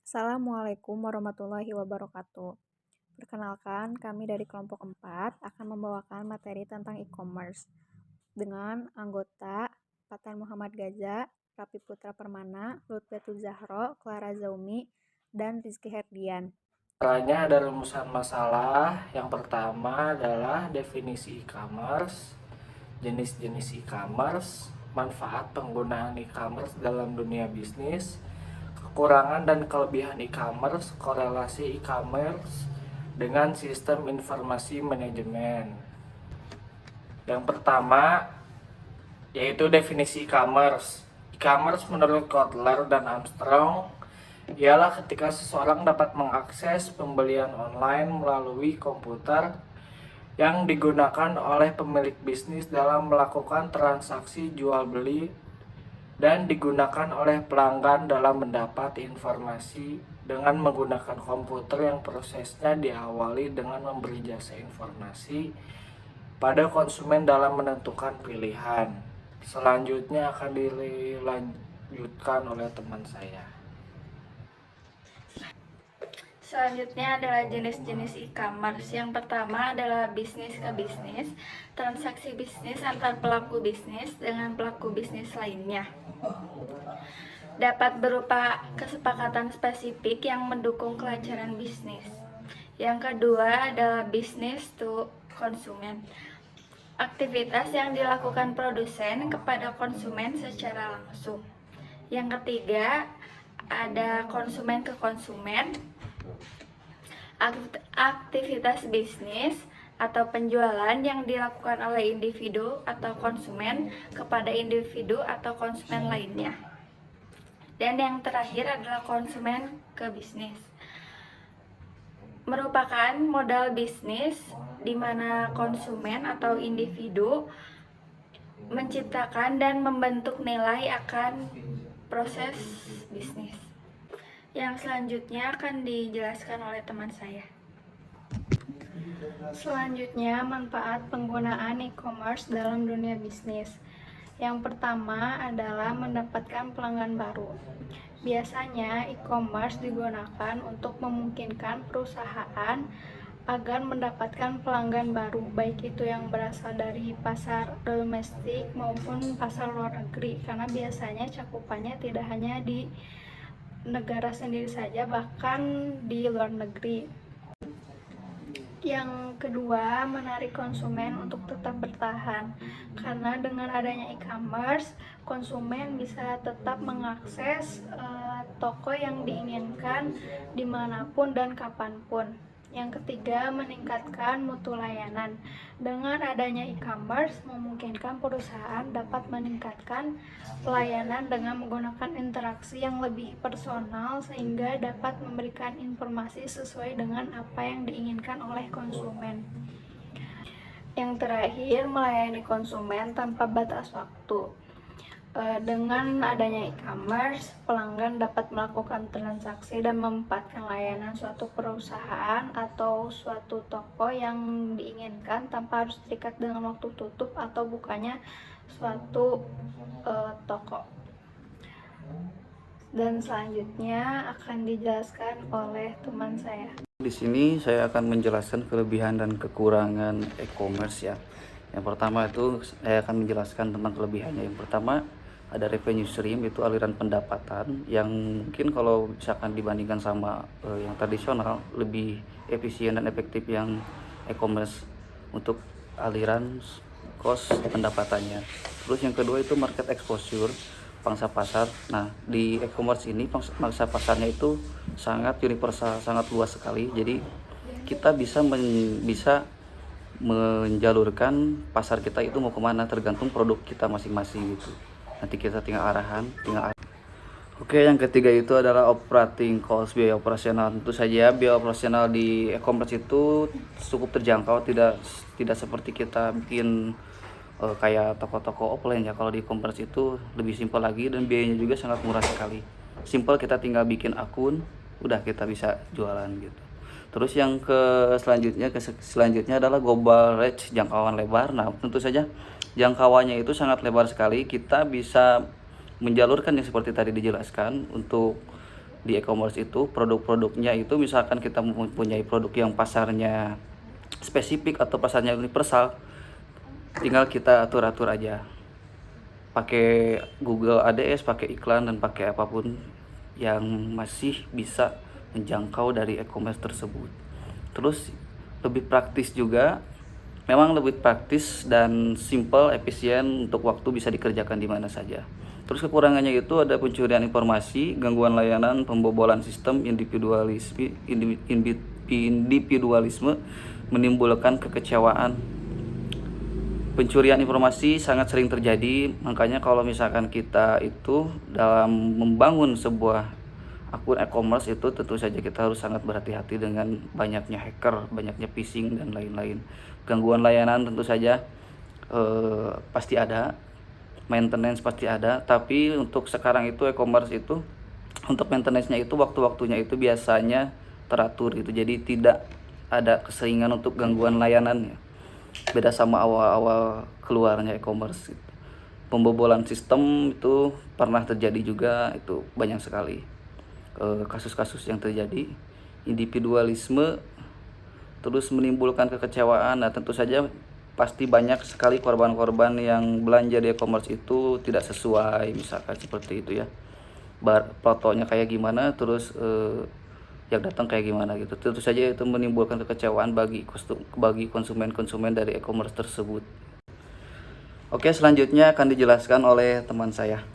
Assalamualaikum warahmatullahi wabarakatuh. Perkenalkan, kami dari kelompok 4 akan membawakan materi tentang e-commerce dengan anggota Patan Muhammad Gaza, Rapi Putra Permana, Lutfetul Zahro, Clara Zaumi, dan Rizky Herdian. Caranya ada rumusan masalah. Yang pertama adalah definisi e-commerce, jenis-jenis e-commerce, manfaat penggunaan e-commerce dalam dunia bisnis, kekurangan dan kelebihan e-commerce, korelasi e-commerce dengan sistem informasi manajemen. Yang pertama yaitu definisi e-commerce. E-commerce menurut Kotler dan Armstrong ialah ketika seseorang dapat mengakses pembelian online melalui komputer yang digunakan oleh pemilik bisnis dalam melakukan transaksi jual beli dan digunakan oleh pelanggan dalam mendapat informasi dengan menggunakan komputer yang prosesnya diawali dengan memberi jasa informasi pada konsumen dalam menentukan pilihan. Selanjutnya akan dilanjutkan oleh teman saya. Selanjutnya adalah jenis-jenis e-commerce. Yang pertama adalah bisnis ke bisnis, transaksi bisnis antar pelaku bisnis dengan pelaku bisnis lainnya. Dapat berupa kesepakatan spesifik yang mendukung kelancaran bisnis. Yang kedua adalah bisnis to konsumen. Aktivitas yang dilakukan produsen kepada konsumen secara langsung. Yang ketiga ada konsumen ke konsumen. Aktivitas bisnis atau penjualan yang dilakukan oleh individu atau konsumen kepada individu atau konsumen lainnya. Dan yang terakhir adalah konsumen ke bisnis. Merupakan modal bisnis di mana konsumen atau individu menciptakan dan membentuk nilai akan proses bisnis. Yang selanjutnya akan dijelaskan oleh teman saya. Selanjutnya, manfaat penggunaan e-commerce dalam dunia bisnis. Yang pertama adalah mendapatkan pelanggan baru. Biasanya e-commerce digunakan untuk memungkinkan perusahaan agar mendapatkan pelanggan baru, baik itu yang berasal dari pasar domestik maupun pasar luar negeri, karena biasanya cakupannya tidak hanya di negara sendiri saja, bahkan di luar negeri. Yang kedua, menarik konsumen untuk tetap bertahan, karena dengan adanya e-commerce, konsumen bisa tetap mengakses toko yang diinginkan dimanapun dan kapanpun. Yang ketiga, meningkatkan mutu layanan. Dengan adanya e-commerce, memungkinkan perusahaan dapat meningkatkan pelayanan dengan menggunakan interaksi yang lebih personal sehingga dapat memberikan informasi sesuai dengan apa yang diinginkan oleh konsumen. Yang terakhir, melayani konsumen tanpa batas waktu. Dengan adanya e-commerce, pelanggan dapat melakukan transaksi dan memanfaatkan layanan suatu perusahaan atau suatu toko yang diinginkan tanpa harus terikat dengan waktu tutup atau bukanya suatu toko. Dan selanjutnya akan dijelaskan oleh teman saya. Di sini saya akan menjelaskan kelebihan dan kekurangan e-commerce ya. Yang pertama itu saya akan menjelaskan tentang kelebihannya. Yang pertama ada revenue stream, itu aliran pendapatan yang mungkin kalau misalkan dibandingkan sama yang tradisional lebih efisien dan efektif yang e-commerce untuk aliran cost pendapatannya. Terus yang kedua itu market exposure, pangsa pasar. Nah, di e-commerce ini pangsa pasarnya itu sangat universal, sangat luas sekali. Jadi kita bisa menjalurkan pasar kita itu mau kemana tergantung produk kita masing-masing gitu. Nanti kita tinggal arahan. Oke, yang ketiga itu adalah operating cost, biaya operasional. Tentu saja biaya operasional di e-commerce itu cukup terjangkau, tidak seperti kita bikin kayak toko-toko offline ya. Kalau di e-commerce itu lebih simpel lagi dan biayanya juga sangat murah sekali. Simpel, kita tinggal bikin akun, udah kita bisa jualan gitu. Terus yang selanjutnya adalah global reach, jangkauan lebar. Nah, tentu saja jangkauannya itu sangat lebar sekali. Kita bisa menjalurkan yang seperti tadi dijelaskan untuk di e-commerce itu produk-produknya itu misalkan kita mempunyai produk yang pasarnya spesifik atau pasarnya universal, tinggal kita atur-atur aja pakai Google ADS, pakai iklan dan pakai apapun yang masih bisa menjangkau dari e-commerce tersebut. Terus lebih praktis juga, memang lebih praktis dan simple, efisien, untuk waktu bisa dikerjakan di mana saja. Terus kekurangannya itu ada pencurian informasi, gangguan layanan, pembobolan sistem, individualisme menimbulkan kekecewaan. Pencurian informasi sangat sering terjadi, makanya kalau misalkan kita itu dalam membangun sebuah akun e-commerce itu tentu saja kita harus sangat berhati-hati dengan banyaknya hacker, banyaknya phishing dan lain-lain. Gangguan layanan tentu saja pasti ada, maintenance pasti ada, tapi untuk sekarang itu e-commerce itu untuk maintenance-nya itu waktu-waktunya itu biasanya teratur gitu, jadi tidak ada keseringan untuk gangguan layanannya. Beda sama awal-awal keluarnya e-commerce gitu. Pembobolan sistem itu pernah terjadi juga, itu banyak sekali kasus-kasus yang terjadi. Individualisme terus menimbulkan kekecewaan. Nah, tentu saja pasti banyak sekali korban-korban yang belanja di e-commerce itu tidak sesuai, misalkan seperti itu ya. Fotonya kayak gimana, terus yang datang kayak gimana gitu. Tentu saja itu menimbulkan kekecewaan bagi konsumen-konsumen dari e-commerce tersebut. Oke, selanjutnya akan dijelaskan oleh teman saya.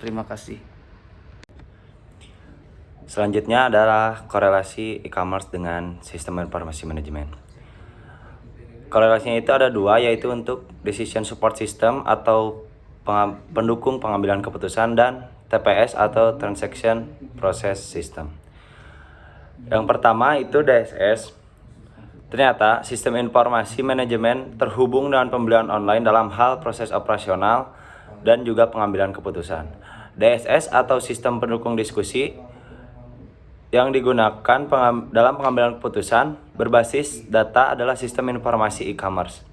Terima kasih. Selanjutnya adalah korelasi e-commerce dengan sistem informasi manajemen. Korelasinya itu ada dua, yaitu untuk decision support system atau pendukung pengambilan keputusan, dan TPS atau transaction process system. Yang pertama itu DSS. Ternyata sistem informasi manajemen terhubung dengan pembelian online dalam hal proses operasional dan juga pengambilan keputusan. DSS atau sistem pendukung diskusi yang digunakan dalam pengambilan keputusan berbasis data adalah sistem informasi e-commerce.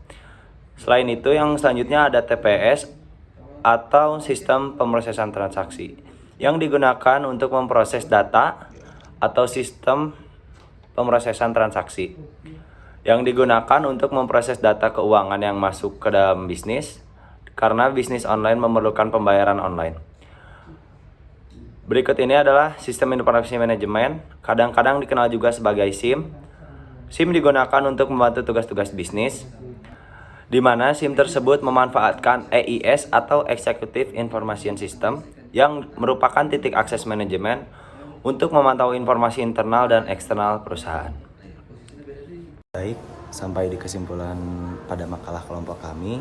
Selain itu, yang selanjutnya ada TPS atau sistem pemrosesan transaksi yang digunakan untuk memproses data atau sistem pemrosesan transaksi yang digunakan untuk memproses data keuangan yang masuk ke dalam bisnis, karena bisnis online memerlukan pembayaran online. Berikut ini adalah sistem informasi manajemen, kadang-kadang dikenal juga sebagai SIM. SIM digunakan untuk membantu tugas-tugas bisnis, di mana SIM tersebut memanfaatkan EIS atau Executive Information System yang merupakan titik akses manajemen untuk memantau informasi internal dan eksternal perusahaan. Baik, sampai di kesimpulan pada makalah kelompok kami,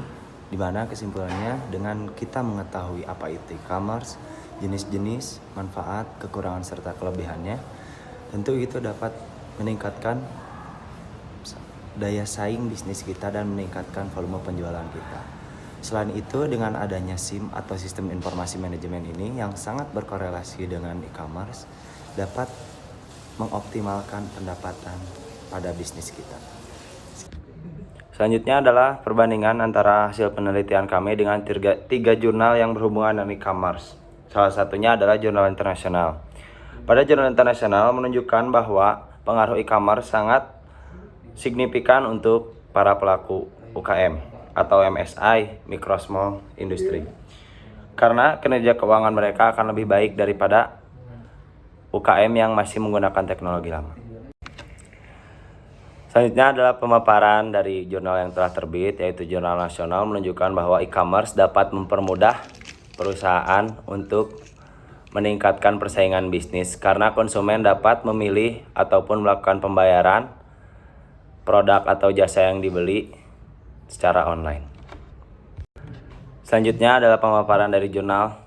di mana kesimpulannya dengan kita mengetahui apa itu e-commerce, jenis-jenis, manfaat, kekurangan serta kelebihannya, tentu itu dapat meningkatkan daya saing bisnis kita dan meningkatkan volume penjualan kita. Selain itu, dengan adanya SIM atau sistem informasi manajemen ini yang sangat berkorelasi dengan e-commerce, dapat mengoptimalkan pendapatan pada bisnis kita. Selanjutnya adalah perbandingan antara hasil penelitian kami dengan tiga jurnal yang berhubungan dengan e-commerce. Salah satunya adalah jurnal internasional. Pada jurnal internasional menunjukkan bahwa pengaruh e-commerce sangat signifikan untuk para pelaku UKM atau MSI, Micro Small Industry. Karena kinerja keuangan mereka akan lebih baik daripada UKM yang masih menggunakan teknologi lama. Selanjutnya adalah pemaparan dari jurnal yang telah terbit, yaitu jurnal nasional, menunjukkan bahwa e-commerce dapat mempermudah perusahaan untuk meningkatkan persaingan bisnis karena konsumen dapat memilih ataupun melakukan pembayaran produk atau jasa yang dibeli secara online. Selanjutnya adalah pemaparan dari jurnal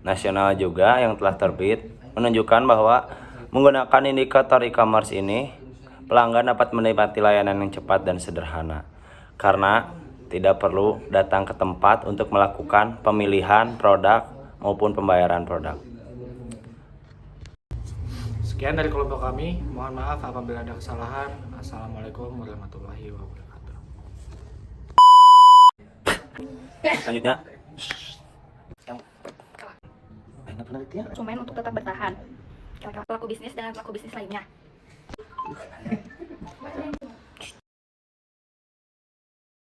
nasional juga yang telah terbit, menunjukkan bahwa menggunakan indikator e-commerce ini, pelanggan dapat menikmati layanan yang cepat dan sederhana karena tidak perlu datang ke tempat untuk melakukan pemilihan produk maupun pembayaran produk. Sekian dari kelompok kami. Mohon maaf apabila ada kesalahan. Assalamualaikum warahmatullahi wabarakatuh. Selanjutnya, Konsumen untuk tetap bertahan. pelaku bisnis dengan pelaku bisnis lainnya.